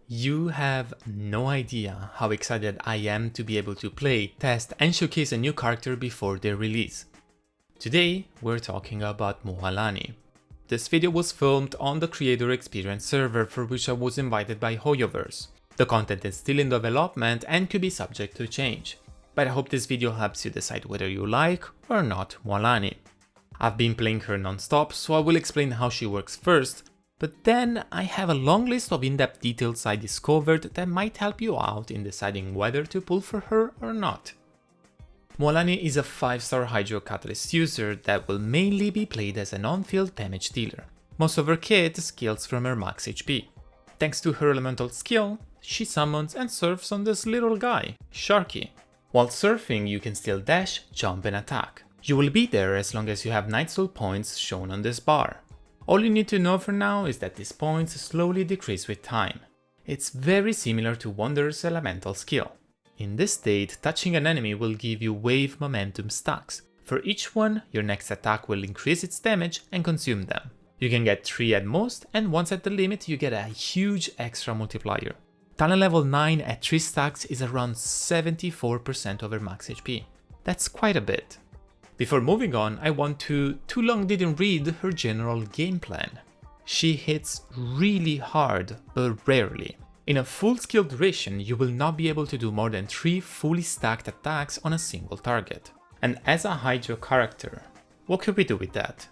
You have no idea how excited I am to be able to play, test and showcase a new character before their release. Today we're talking about Mualani. This video was filmed on the Creator Experience server for which I was invited by Hoyoverse. The content is still in development and could be subject to change, but I hope this video helps you decide whether you like or not Mualani. I've been playing her non-stop, so I will explain how she works first. But then I have a long list of in-depth details I discovered that might help you out in deciding whether to pull for her or not. Mualani is a 5-star Hydro Catalyst user that will mainly be played as an on-field damage dealer. Most of her kit scales from her max HP. Thanks to her elemental skill, she summons and surfs on this little guy, Sharky. While surfing you can still dash, jump and attack. You will be there as long as you have Night Soul points shown on this bar. All you need to know for now is that these points slowly decrease with time. It's very similar to Wander's elemental skill. In this state, touching an enemy will give you wave momentum stacks. For each one, your next attack will increase its damage and consume them. You can get 3 at most, and once at the limit you get a huge extra multiplier. Talent level 9 at 3 stacks is around 74% over max HP. That's quite a bit. Before moving on, I want to too long didn't read her general game plan. She hits really hard, but rarely. In a full skill duration, you will not be able to do more than 3 fully stacked attacks on a single target. And as a Hydro character, what could we do with that?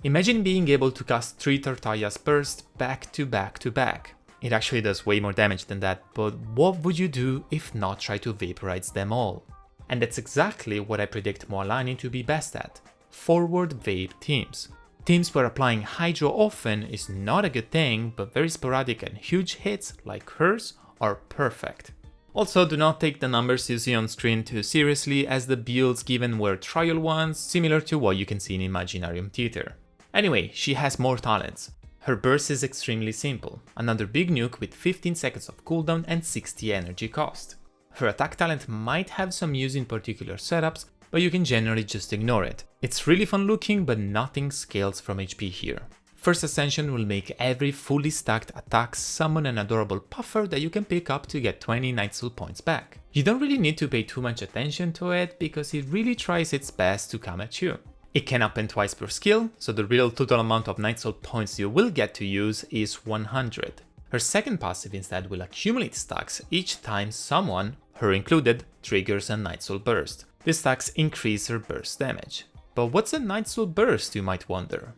Imagine being able to cast 3 Tartaria's Burst back to back to back. It actually does way more damage than that, but what would you do if not try to vaporize them all? And that's exactly what I predict Mualani to be best at: forward vape teams. Teams where applying Hydro often is not a good thing, but very sporadic and huge hits like hers are perfect. Also, do not take the numbers you see on screen too seriously, as the builds given were trial ones, similar to what you can see in Imaginarium Theater. Anyway, she has more talents. Her burst is extremely simple, another big nuke with 15 seconds of cooldown and 60 energy cost. Her attack talent might have some use in particular setups, but you can generally just ignore it. It's really fun looking, but nothing scales from HP here. First Ascension will make every fully stacked attack summon an adorable puffer that you can pick up to get 20 Night Soul points back. You don't really need to pay too much attention to it because it really tries its best to come at you. It can happen twice per skill, so the real total amount of Night Soul points you will get to use is 100. Her second passive instead will accumulate stacks each time someone, her included, triggers a Night Soul burst. These stacks increase her burst damage. But what's a Night Soul burst, you might wonder?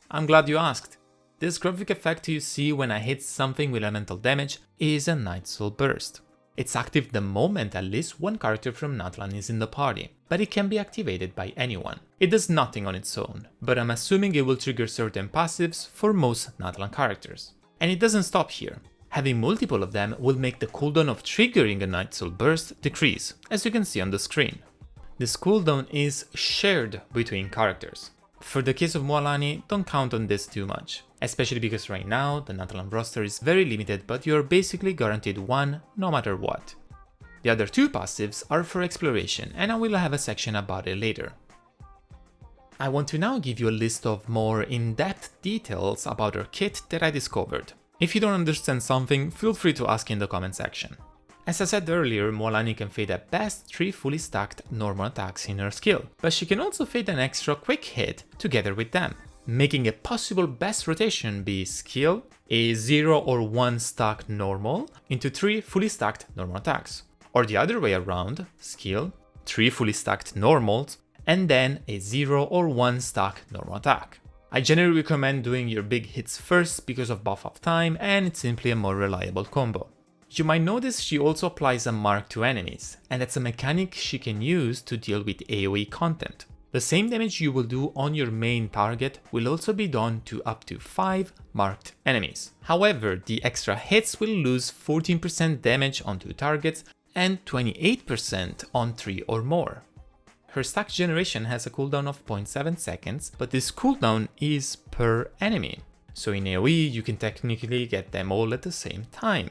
I'm glad you asked. This graphic effect you see when I hit something with elemental damage is a Night Soul burst. It's active the moment at least one character from Natlan is in the party, but it can be activated by anyone. It does nothing on its own, but I'm assuming it will trigger certain passives for most Natlan characters. And it doesn't stop here. Having multiple of them will make the cooldown of triggering a Night Soul burst decrease, as you can see on the screen. This cooldown is shared between characters. For the case of Mualani, don't count on this too much, especially because right now the Natlan roster is very limited, but you're basically guaranteed one no matter what. The other 2 passives are for exploration, and I will have a section about it later. I want to now give you a list of more in-depth details about her kit that I discovered. If you don't understand something, feel free to ask in the comment section. As I said earlier, Mualani can fade at best 3 fully stacked normal attacks in her skill, but she can also fade an extra quick hit together with them, making a possible best rotation be skill, a 0 or 1 stacked normal into 3 fully stacked normal attacks, or the other way around, skill, 3 fully stacked normals, and then a 0 or 1 stack normal attack. I generally recommend doing your big hits first because of buff of time, and it's simply a more reliable combo. You might notice she also applies a mark to enemies, and that's a mechanic she can use to deal with AoE content. The same damage you will do on your main target will also be done to up to 5 marked enemies. However, the extra hits will lose 14% damage on 2 targets and 28% on 3 or more. Her stack generation has a cooldown of 0.7 seconds, but this cooldown is per enemy, so in AoE you can technically get them all at the same time.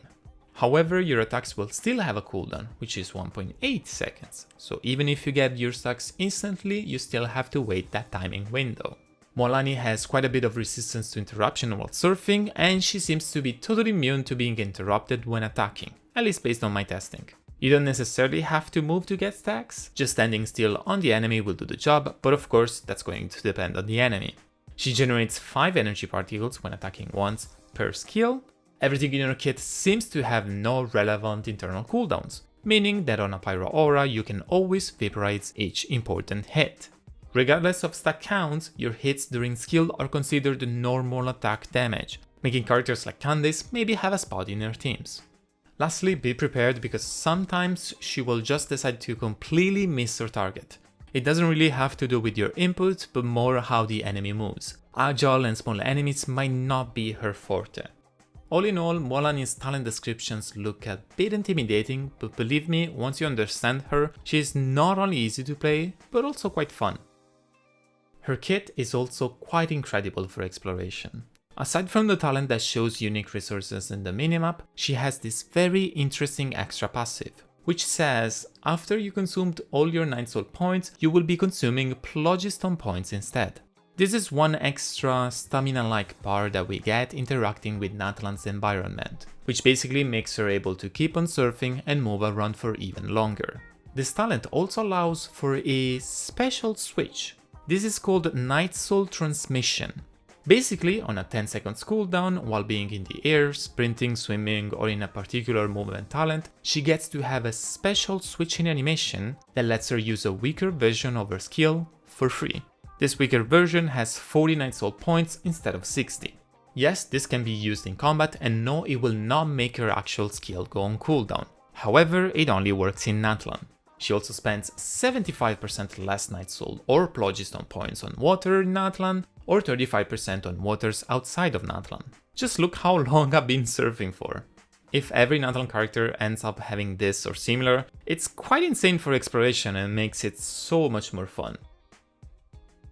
However, your attacks will still have a cooldown, which is 1.8 seconds, so even if you get your stacks instantly, you still have to wait that timing window. Mualani has quite a bit of resistance to interruption while surfing, and she seems to be totally immune to being interrupted when attacking, at least based on my testing. You don't necessarily have to move to get stacks, just standing still on the enemy will do the job, but of course that's going to depend on the enemy. She generates 5 energy particles when attacking once per skill. Everything in her kit seems to have no relevant internal cooldowns, meaning that on a Pyro Aura you can always vaporize each important hit. Regardless of stack counts, your hits during skill are considered normal attack damage, making characters like Candace maybe have a spot in your teams. Lastly, be prepared because sometimes she will just decide to completely miss her target. It doesn't really have to do with your input, but more how the enemy moves. Agile and small enemies might not be her forte. All in all, Mualani's talent descriptions look a bit intimidating, but believe me, once you understand her, she is not only easy to play, but also quite fun. Her kit is also quite incredible for exploration. Aside from the talent that shows unique resources in the minimap, she has this very interesting extra passive, which says after you consumed all your 9 soul points, you will be consuming Phlogiston points instead. This is one extra stamina-like bar that we get interacting with Natlan's environment, which basically makes her able to keep on surfing and move around for even longer. This talent also allows for a special switch. This is called Night Soul Transmission. Basically, on a 10 seconds cooldown, while being in the air, sprinting, swimming, or in a particular movement talent, she gets to have a special switching animation that lets her use a weaker version of her skill for free. This weaker version has 49 soul points instead of 60. Yes, this can be used in combat, and no, it will not make her actual skill go on cooldown. However, it only works in Natlan. She also spends 75% less Night Soul or Phlogiston points on water in Natlan, or 35% on waters outside of Natlan. Just look how long I've been surfing for. If every Natlan character ends up having this or similar, it's quite insane for exploration and makes it so much more fun.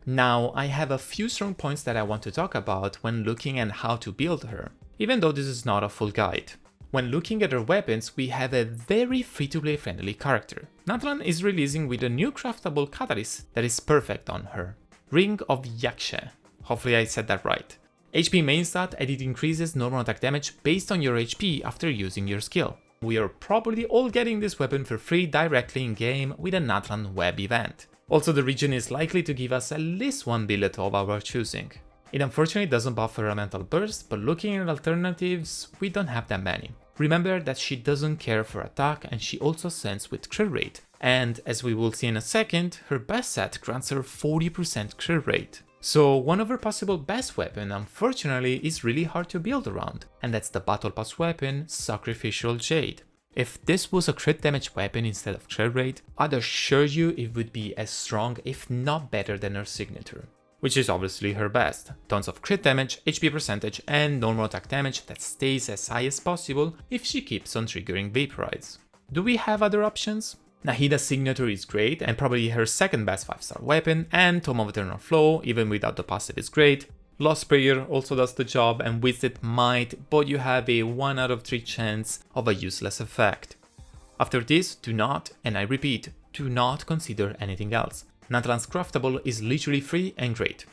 Now, I have a few strong points that I want to talk about when looking at how to build her, even though this is not a full guide. When looking at her weapons, we have a very free-to-play friendly character. Natlan is releasing with a new craftable catalyst that is perfect on her. Ring of Yakshe. Hopefully I said that right. HP main stat, and it increases normal attack damage based on your HP after using your skill. We are probably all getting this weapon for free directly in game with a Natlan web event. Also, the region is likely to give us at least one billet of our choosing. It unfortunately doesn't buff her elemental burst, but looking at alternatives, we don't have that many. Remember that she doesn't care for attack and she also sends with crit rate, and as we will see in a second, her best set grants her 40% crit rate. So one of her possible best weapon unfortunately is really hard to build around, and that's the battle pass weapon, Sacrificial Jade. If this was a crit damage weapon instead of crit rate, I'd assure you it would be as strong if not better than her signature, which is obviously her best. Tons of crit damage, HP percentage and normal attack damage that stays as high as possible if she keeps on triggering Vaporize. Do we have other options? Nahida's signature is great and probably her second best 5-star weapon, and Tome of Eternal Flow, even without the passive, is great. Lost Prayer also does the job, and Wisdom might, but you have a 1 out of 3 chance of a useless effect. After this, do not, and I repeat, do not consider anything else. Natlan's craftable is literally free and great.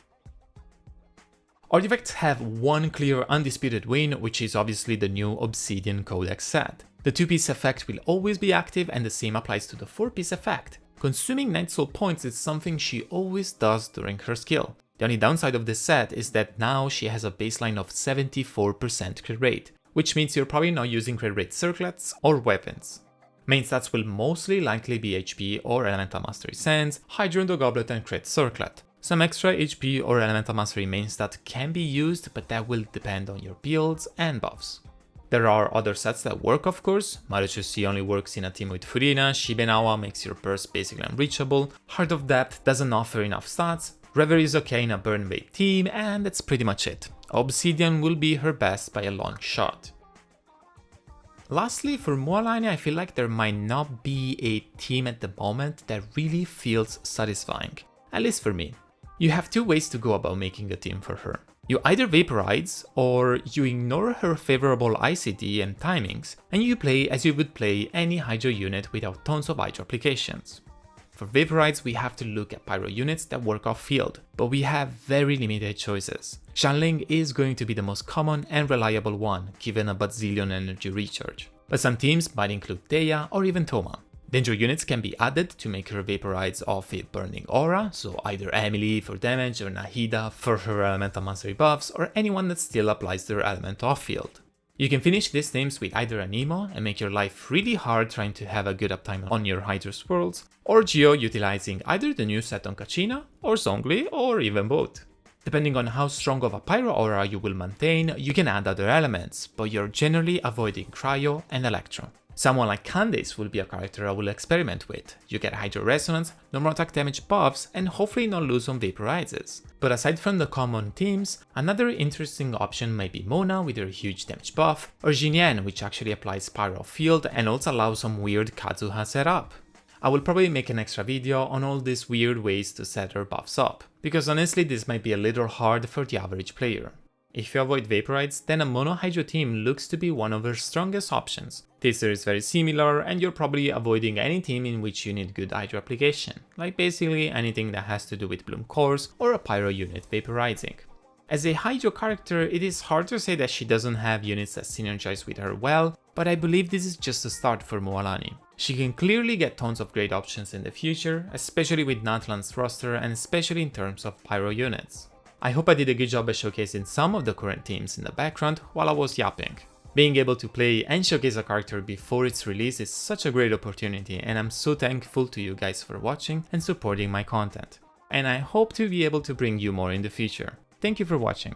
Artifacts have one clear undisputed win, which is obviously the new Obsidian Codex set. The 2-piece effect will always be active and the same applies to the 4-piece effect. Consuming 9 soul points is something she always does during her skill. The only downside of this set is that now she has a baseline of 74% crit rate, which means you're probably not using crit rate circlets or weapons. Main stats will mostly likely be HP or Elemental Mastery Sense, Hydrant Goblet and Crit Circlet. Some extra HP or Elemental Mastery main stat can be used, but that will depend on your builds and buffs. There are other sets that work, of course. Maruchusi only works in a team with Furina, Shibenawa makes your burst basically unreachable, Heart of Depth doesn't offer enough stats, Reverie is okay in a burn wave team, and that's pretty much it. Obsidian will be her best by a long shot. Lastly, for Mualani, I feel like there might not be a team at the moment that really feels satisfying, at least for me. You have two ways to go about making a team for her. You either vaporize, or you ignore her favorable ICD and timings, and you play as you would play any Hydro unit without tons of Hydro applications. For Vaporites, we have to look at pyro units that work off-field, but we have very limited choices. Xianling is going to be the most common and reliable one, given a bazillion energy recharge. But some teams might include Theia or even Thoma. Danger units can be added to make her Vaporites off-field burning aura, so either Emily for damage or Nahida for her elemental mastery buffs, or anyone that still applies their element off-field. You can finish these teams with either an Emo and make your life really hard trying to have a good uptime on your Hydra Swirls, or Geo utilizing either the new set on Kachina, or Zhongli, or even both. Depending on how strong of a Pyro aura you will maintain, you can add other elements, but you're generally avoiding Cryo and Electro. Someone like Candace will be a character I will experiment with. You get Hydro Resonance, normal attack damage buffs, and hopefully not lose on Vaporizes. But aside from the common teams, another interesting option might be Mona with her huge damage buff, or Jinyan, which actually applies Pyro field and also allows some weird Kazuha setup. I will probably make an extra video on all these weird ways to set her buffs up, because honestly this might be a little hard for the average player. If you avoid Vaporites, then a Mono Hydro team looks to be one of her strongest options. Taster is very similar, and you're probably avoiding any team in which you need good Hydro application, like basically anything that has to do with Bloom Cores or a Pyro unit vaporizing. As a Hydro character, it is hard to say that she doesn't have units that synergize with her well, but I believe this is just a start for Mualani. She can clearly get tons of great options in the future, especially with Natlan's roster and especially in terms of Pyro units. I hope I did a good job at showcasing some of the current teams in the background while I was yapping. Being able to play and showcase a character before its release is such a great opportunity, and I'm so thankful to you guys for watching and supporting my content. And I hope to be able to bring you more in the future. Thank you for watching.